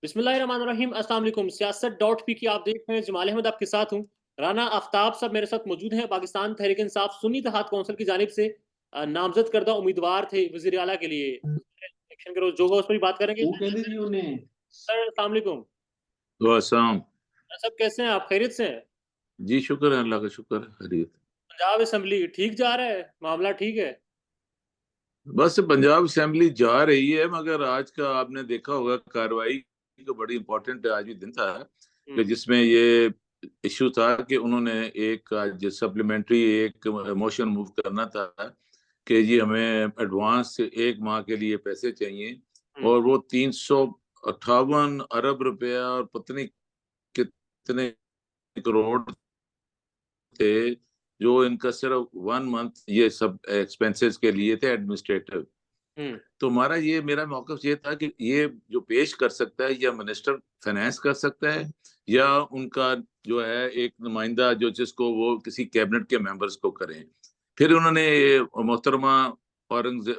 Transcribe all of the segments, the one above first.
بسم اللہ الرحمن الرحیم، السلام علیکم۔ سیاست ڈاٹ پی کی آپ دیکھ رہے ہیں، جمال احمد آپ کے ساتھ ہوں۔ رانا آفتاب صاحب میرے ساتھ موجود ہیں، پاکستان تحریک انصاف سنی اتحاد کونسل کی جانب سے نامزد کردہ امیدوار تھے وزیر اعلیٰ کے لیے۔ الیکشن کے روز جو ہوگا اس پر بھی بات کریں گے۔ سر السلام علیکم السلام سب، کیسے ہیں آپ؟ خیریت سے ہیں؟ جی شکر ہے، اللہ کا شکر ہے، خیریت۔ پنجاب اسمبلی ٹھیک جا رہا ہے؟ معاملہ ٹھیک ہے؟ بس پنجاب اسمبلی جا رہی ہے، مگر آج کا آپ نے دیکھا ہوگا کاروائی کا بڑی امپورٹنٹ آج بھی دن تھا کہ جس میں یہ ایشو تھا کہ انہوں نے ایک سپلیمنٹری ایک موشن موو کرنا تھا کہ جی ہمیں ایڈوانس 1 ماہ کے لیے پیسے چاہیے، اور وہ 358 ارب روپیہ اور پتہ نہیں کتنے کروڑ تھے جو ان کا صرف 1 منتھ یہ سب ایکسپینسز کے لیے تھے ایڈمنسٹریٹو۔ تو ہمارا یہ میرا موقف یہ تھا کہ یہ جو پیش کر سکتا ہے یا منسٹر فائنانس کر سکتا ہے یا ان کا جو ہے ایک نمائندہ جو جس کو وہ کسی کیبنٹ کے ممبرز کو کریں۔ پھر انہوں نے محترمہ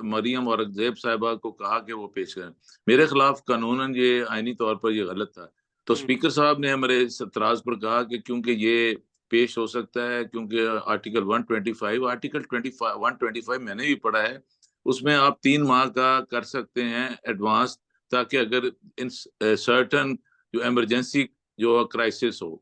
مریم اورنگزیب صاحبہ کو کہا کہ وہ پیش کریں۔ میرے خلاف قانوناً یہ آئینی طور پر یہ غلط تھا، تو اسپیکر صاحب نے ہمارے اس اعتراض پر کہا کہ کیونکہ یہ پیش ہو سکتا ہے، کیونکہ آرٹیکل 125 میں نے بھی پڑھا ہے، اس میں آپ 3 ماہ کا کر سکتے ہیں ایڈوانس، تاکہ اگر سرٹن جو ایمرجنسی جو کرائسس ہو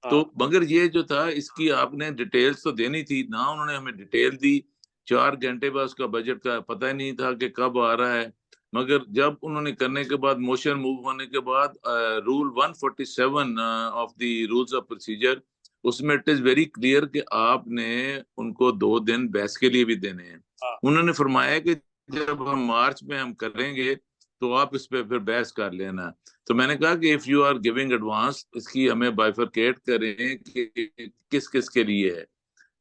تو۔ مگر یہ جو تھا اس کی آپ نے ڈیٹیلز تو دینی تھی نہ، انہوں نے ہمیں ڈیٹیل دی 4 گھنٹے بعد، اس کا بجٹ کا پتہ ہی نہیں تھا کہ کب آ رہا ہے۔ مگر جب انہوں نے کرنے کے بعد موشن موو ہونے کے بعد rule 147 of the rules of procedure, اس میں اٹ از ویری کلیئر کہ آپ نے ان کو 2 دن بحث کے لیے بھی دینے ہیں۔ انہوں نے فرمایا کہ جب ہم مارچ میں ہم کریں گے تو آپ اس پہ پھر بحث کر لینا۔ تو میں نے کہا کہ if you are giving advance, اس کی ہمیں بائیفرکیٹ کریں کہ کس کس کے لیے ہے۔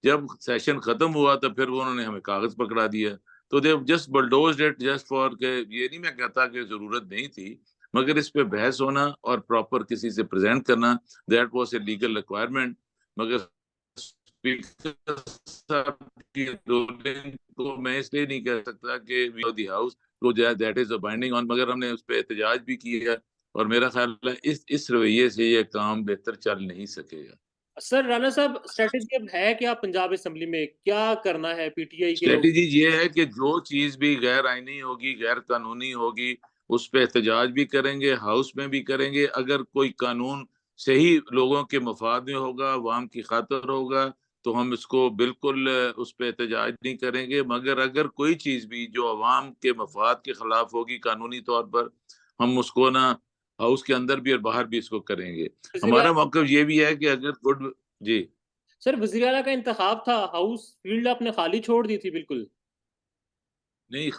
جب سیشن ختم ہوا تو پھر انہوں نے ہمیں کاغذ پکڑا دیا، تو they just bulldozed it just for کہ یہ نہیں میں کہتا کہ ضرورت نہیں تھی، مگر اس پہ بحث ہونا اور پراپر کسی سے پریزنٹ کرنا، that was a legal requirement. مگر اسپیکر صاحب کی رولنگ کو میں اس لیے نہیں کہہ سکتا کہ دی ہاؤس کو دیٹ از بائنڈنگ آن، مگر ہم نے اس پہ احتجاج بھی کیا، اور میرا خیال ہے اس رویے سے یہ کام بہتر چل نہیں سکے گا۔ سر رانا صاحب، اسٹریٹجی اب ہے کیا پنجاب اسمبلی میں؟ کیا کرنا ہے پی ٹی آئی کے لوگ؟ اسٹریٹجی یہ ہے کہ جو چیز بھی غیر آئینی ہوگی، غیر قانونی ہوگی، اس پہ احتجاج بھی کریں گے، ہاؤس میں بھی کریں گے۔ اگر کوئی قانون صحیح لوگوں کے مفاد میں ہوگا، عوام کی خاطر ہوگا، تو ہم اس کو بالکل اس پہ احتجاج نہیں کریں گے۔ مگر اگر کوئی چیز بھی جو عوام کے مفاد کے خلاف ہوگی قانونی طور پر، ہم اس کو نا ہاؤس کے اندر بھی اور باہر بھی اس کو کریں گے۔ ہمارا موقف یہ بھی ہے کہ اگر جی سر، وزیر اعلیٰ کا انتخاب تھا، ہاؤس فیلڈ آپ نے خالی چھوڑ دی تھی بالکل۔ نہیں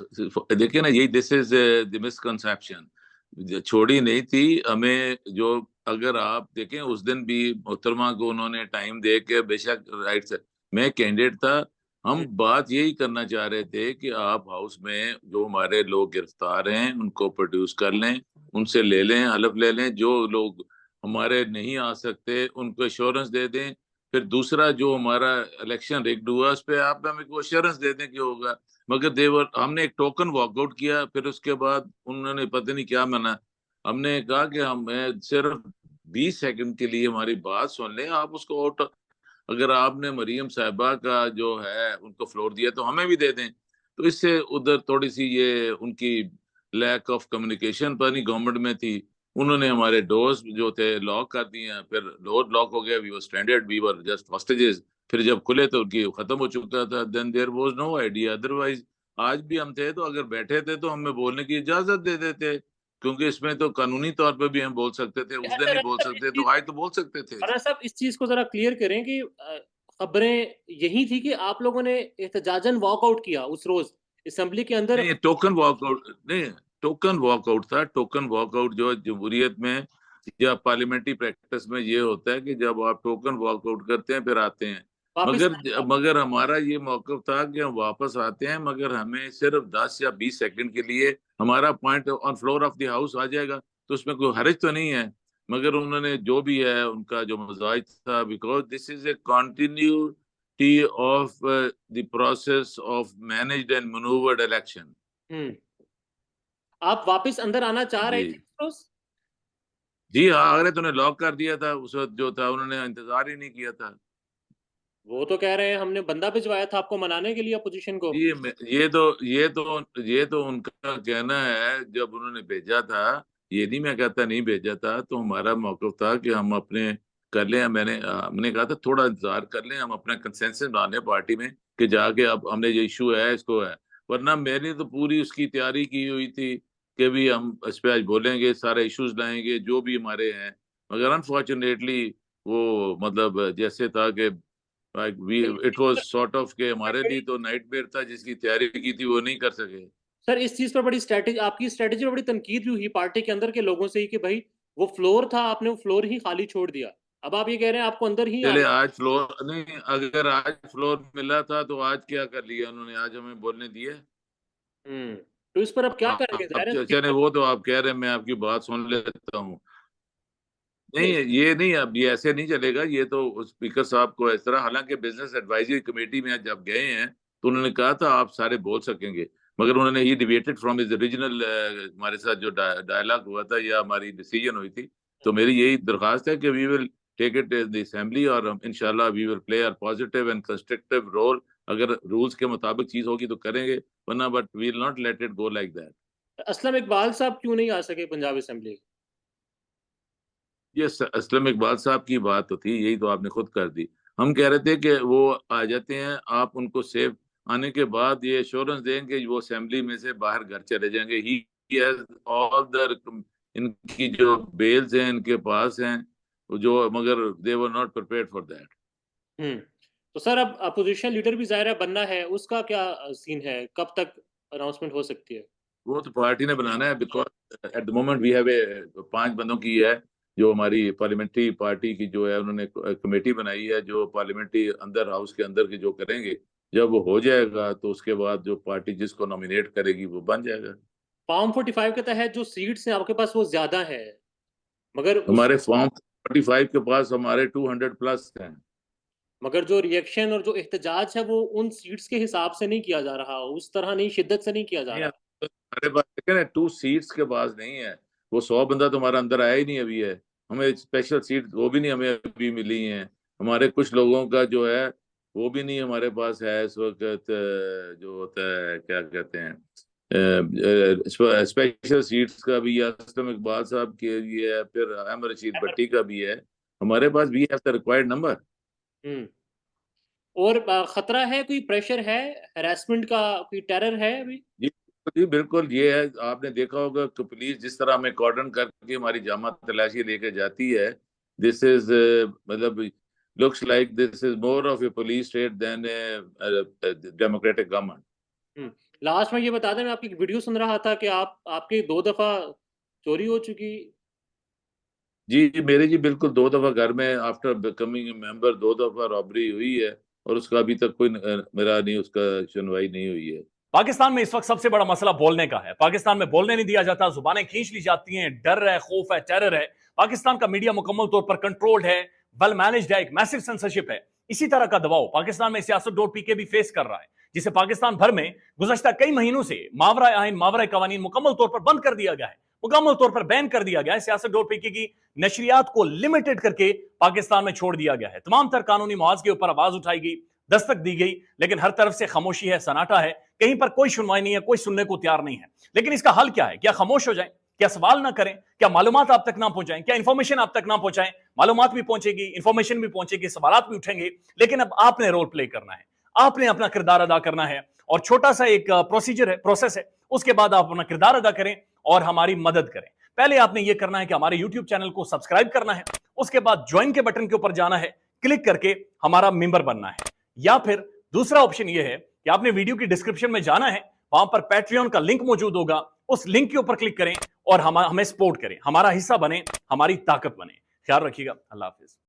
دیکھیں نا، یہی دس از دی مسکنسیپشن، چھوڑی نہیں تھی ہمیں۔ جو اگر آپ دیکھیں اس دن بھی محترمہ کو انہوں نے ٹائم دے کے، بے شک رائٹ سے میں کینڈیڈیٹ تھا، ہم بات یہی کرنا چاہ رہے تھے کہ آپ ہاؤس میں جو ہمارے لوگ گرفتار ہیں ان کو پروڈیوس کر لیں، ان سے لے لیں، حلف لے لیں، جو لوگ ہمارے نہیں آ سکتے ان کو ایشورنس دے دیں۔ پھر دوسرا جو ہمارا الیکشن ریگڈ ہوا اس پہ آپ ہمیں کو ایشورنس دے دیں کہ ہوگا۔ مگر ہم نے ایک ٹوکن واک آؤٹ کیا، پھر اس کے بعد انہوں نے پتہ نہیں کیا مانا۔ ہم نے کہا کہ ہمیں صرف 20 سیکنڈ کے لیے ہماری بات سن لیں، آپ اس کو آؤٹ، اگر آپ نے مریم صاحبہ کا جو ہے ان کو فلور دیا تو ہمیں بھی دے دیں۔ تو اس سے ادھر تھوڑی سی یہ ان کی لیک آف کمیونیکیشن پتہ گورنمنٹ میں تھی، انہوں نے ہمارے ڈورز جو تھے لاک کر دیے ہیں، پھر ڈور لاک ہو گیا، we were stranded, we were just hostages. پھر جب کھلے تو ان کی ختم ہو چکا تھا، then there was no idea. Otherwise آج بھی ہم تھے تو اگر بیٹھے تھے تو ہمیں بولنے کی اجازت دے دیتے، کیونکہ اس میں تو قانونی طور پہ بھی ہم بول سکتے تھے، اس دن ہی بول سکتے، تو آج تو بول سکتے تھے۔ رانا صاحب، اس چیز کو ذرا کلیئر کریں کہ خبریں یہی تھی کہ آپ لوگوں نے احتجاجاً واک آؤٹ کیا اس روز اسمبلی کے اندر؟ نہیں، ٹوکن واک آؤٹ نہیں، ٹوکن واک آؤٹ تھا۔ ٹوکن واک آؤٹ جو جمہوریت میں یا پارلیمنٹری پریکٹس میں یہ ہوتا ہے کہ جب آپ ٹوکن واک آؤٹ کرتے ہیں پھر آتے ہیں۔ مگر ہمارا یہ موقف تھا کہ ہم واپس آتے ہیں، مگر ہمیں صرف 10 یا 20 سیکنڈ کے لیے ہمارا point on floor of the house آ جائے گا تو اس میں کوئی حرج تو نہیں ہے۔ مگر انہوں نے جو بھی ہے ان کا جو مزاج تھا، because this is a continuity of the process of managed and manoeuvred election. آپ واپس اندر آنا چاہ رہے تھے اس روز؟ جی ہاں، اگر تو نے لاک کر دیا تھا اس وقت جو تھا، انہوں نے انتظار ہی نہیں کیا تھا. وہ تو کہہ رہے ہیں ہم نے بندہ بھجوایا تھا آپ کو منانے کے لیے اپوزیشن کو. یہ تو ان کا کہنا ہے. جب انہوں نے بھیجا تھا، یہ نہیں میں کہتا نہیں بھیجا تھا، تو ہمارا موقف تھا کہ ہم اپنے کر لیں. ہم نے کہا تھا تھوڑا انتظار کر لیں، ہم اپنا کنسنسس بنا لیں پارٹی میں کہ جا کے اب ہم نے یہ ایشو ہے اس کو ہے. ورنہ میں نے تو پوری اس کی تیاری کی ہوئی تھی کہ بھی ہم اس پہ آج بولیں گے، سارے ایشوز لائیں گے جو بھی ہمارے ہیں. مگر انفارچونیٹلی وہ مطلب جیسے تھا کہ اٹ واز سارٹ آف کہ ہمارے لیے تو نائٹ میئر تھا، جس کی تیاری کی تھی وہ نہیں کر سکے. سر اس چیز پر بڑی اسٹریٹجی، آپ کی اسٹریٹجی پر بڑی تنقید بھی ہوئی پارٹی کے اندر کے لوگوں سے ہی کہ بھائی وہ فلور تھا، آپ نے وہ فلور ہی خالی چھوڑ دیا. اب آپ یہ کہہ رہے ہیں آپ کو اندر ہی چلے آج فلور نہیں، اگر آج فلور ملا تھا تو آج کیا کر لیا انہوں نے؟ آج ہمیں بولنے دیا. تو اس پر اب کیا کریں گے؟ ظاہر ہے چلے وہ تو آپ کہہ رہے ہیں، میں آپ کی بات سن لیتا ہوں. نہیں یہ نہیں، اب یہ ایسے نہیں چلے گا. یہ تو اسپیکر صاحب کو اس طرح، حالانکہ بزنس ایڈوائزری کمیٹی میں جب گئے ہیں تو انہوں نے کہا تھا آپ سارے بول سکیں گے، مگر انہوں نے یہ ڈیویٹڈ فرام ہز اوریجنل. ہمارے ساتھ جو ڈائلاگ ہوا تھا یا ہماری ڈیسیجن ہوئی تھی، تو میری یہی درخواست ہے کہ وی ول ٹیک اٹ دی اسمبلی، اور انشاءاللہ we will play a positive and constructive role. اگر رولز کے مطابق چیز ہوگی تو کریں گے، ورنہ but we will not let it go like that. Aslam Iqbal صاحب کیوں نہیں آ سکے پنجاب اسمبلی؟ یہ اسلم اقبال صاحب کی بات تو تھی، یہی تو آپ نے خود کر دی. ہم کہہ رہے تھے کہ وہ آ جاتے ہیں، آپ ان کو سیف آنے کے بعد یہ ایشورنس دیں گے وہ اسمبلی میں سے باہر گھر چلے جائیں گے. He has all the ان کی جو بیلز ہیں ان کے پاس ہیں جو، مگر they were not prepared for that. تو سر اب اپوزیشن لیڈر بھی ظاہر ہے بننا ہے، اس کا کیا سین ہے؟ کب تک اناؤنسمنٹ ہو سکتی ہے؟ وہ تو پارٹی نے بنانا ہے، because at the moment we have 5 بندوں کی ہے جو ہماری پارلیمنٹری پارٹی کی جو ہے، انہوں نے کمیٹی بنائی ہے جو پارلیمنٹری اندر ہاؤس کے اندر کے جو کریں گے. جب وہ ہو جائے گا تو اس کے بعد جو پارٹی جس کو نامینیٹ کرے گی وہ بن جائے گا. فارم 45 کے تحت جو سیٹس ہیں آپ کے پاس وہ زیادہ ہیں، مگر ہمارے فارم 45 کے پاس ہمارے 200 پلس ہیں. مگر جو ریئیکشن اور جو احتجاج ہے وہ ان سیٹس کے حساب سے نہیں کیا جا رہا، اس طرح نہیں، شدت سے نہیں کیا جا رہا. ہمارے پاس دیکھیں نا 2 سیٹس کے پاس نہیں ہے. وہ 100 بندہ تو ہمارا اندر آیا ہی نہیں ابھی ہے. ہمیں اسپیشل سیٹ وہ بھی نہیں ہمیں ابھی ملی ہیں. ہمارے کچھ لوگوں کا جو ہے وہ بھی نہیں ہمارے پاس ہے اس وقت. جو ہوتا ہے کیا کہتے ہیں اسپیشل سیٹس کا بھی، یا اسلم اقبال صاحب کے لیے ہے، پھر احمد رشید بٹی کا بھی ہے. ہمارے پاس بھی ہے ریکوائرڈ نمبر. اور خطرہ ہے، کوئی پریشر ہے، ہراسمنٹ کا کوئی ٹیرر ہے ابھی؟ جی بالکل. یہ ہے، آپ نے دیکھا ہوگا کہ پولیس جس طرح ہمیں کارڈن کر کے ہماری جامع تلاشی لے کے جاتی ہے، دس از مطلب looks like this is more of a police state than a democratic government. Last میں یہ بتا دیں، میں آپ کی ویڈیو سن رہا تھا کہ آپ کی 2 دفعہ چوری ہو چکی. جی میرے جی بالکل 2 دفعہ گھر میں آفٹر بیکمنگ ممبر 2 دفعہ رابری ہوئی ہے، اور اس کا ابھی تک کوئی میرا نہیں، اس کا سنوائی نہیں ہوئی ہے. پاکستان میں اس وقت سب سے بڑا مسئلہ بولنے کا ہے. پاکستان میں بولنے نہیں دیا جاتا، زبانیں کھینچ لی جاتی ہیں، ڈر ہے، خوف ہے، ٹیرر ہے. پاکستان کا میڈیا مکمل طور پر کنٹرولڈ ہے، ویل مینجڈ ہے، ایک میسو سینسرشپ ہے. اسی طرح کا دباؤ پاکستان میں سیاست.pk بھی فیس کر رہا ہے، جسے پاکستان بھر میں گزشتہ کئی مہینوں سے ماورائے آئین، ماورائے قوانین مکمل طور پر بند کر دیا گیا ہے، مکمل طور پر بین کر دیا گیا ہے. سیاست.pk کی نشریات کو لمیٹڈ کر کے پاکستان میں چھوڑ دیا گیا ہے. تمام تر قانونی محاذ کے اوپر آواز اٹھائی گئی، دستک دی گئی، لیکن ہر طرف سے خاموشی ہے، سناٹا ہے. کہیں پر کوئی سنوائی نہیں ہے، کوئی سننے کو تیار نہیں ہے. لیکن اس کا حل کیا ہے؟ کیا خاموش ہو جائیں؟ کیا سوال نہ کریں؟ کیا معلومات آپ تک نہ پہنچائیں؟ کیا انفارمیشن آپ تک نہ پہنچائیں؟ معلومات بھی پہنچے گی، انفارمیشن بھی پہنچے گی، سوالات بھی اٹھیں گے. لیکن اب آپ نے رول پلے کرنا ہے، آپ نے اپنا کردار ادا کرنا ہے. اور چھوٹا سا ایک پروسیجر ہے، پروسیس ہے، اس کے بعد آپ اپنا کردار ادا کریں اور ہماری مدد کریں. پہلے آپ نے یہ کرنا ہے کہ ہمارے یوٹیوب چینل کو سبسکرائب کرنا ہے. اس کے بعد جوائن کے بٹن کے اوپر جانا ہے، کلک کر کے ہمارا ممبر بننا ہے. یا پھر دوسرا آپشن یہ ہے کہ آپ نے ویڈیو کی ڈسکرپشن میں جانا ہے، وہاں پر پیٹریون کا لنک موجود ہوگا، اس لنک کے اوپر کلک کریں اور ہمیں سپورٹ کریں، ہمارا حصہ بنیں، ہماری طاقت بنیں. خیال رکھیے گا. اللہ حافظ.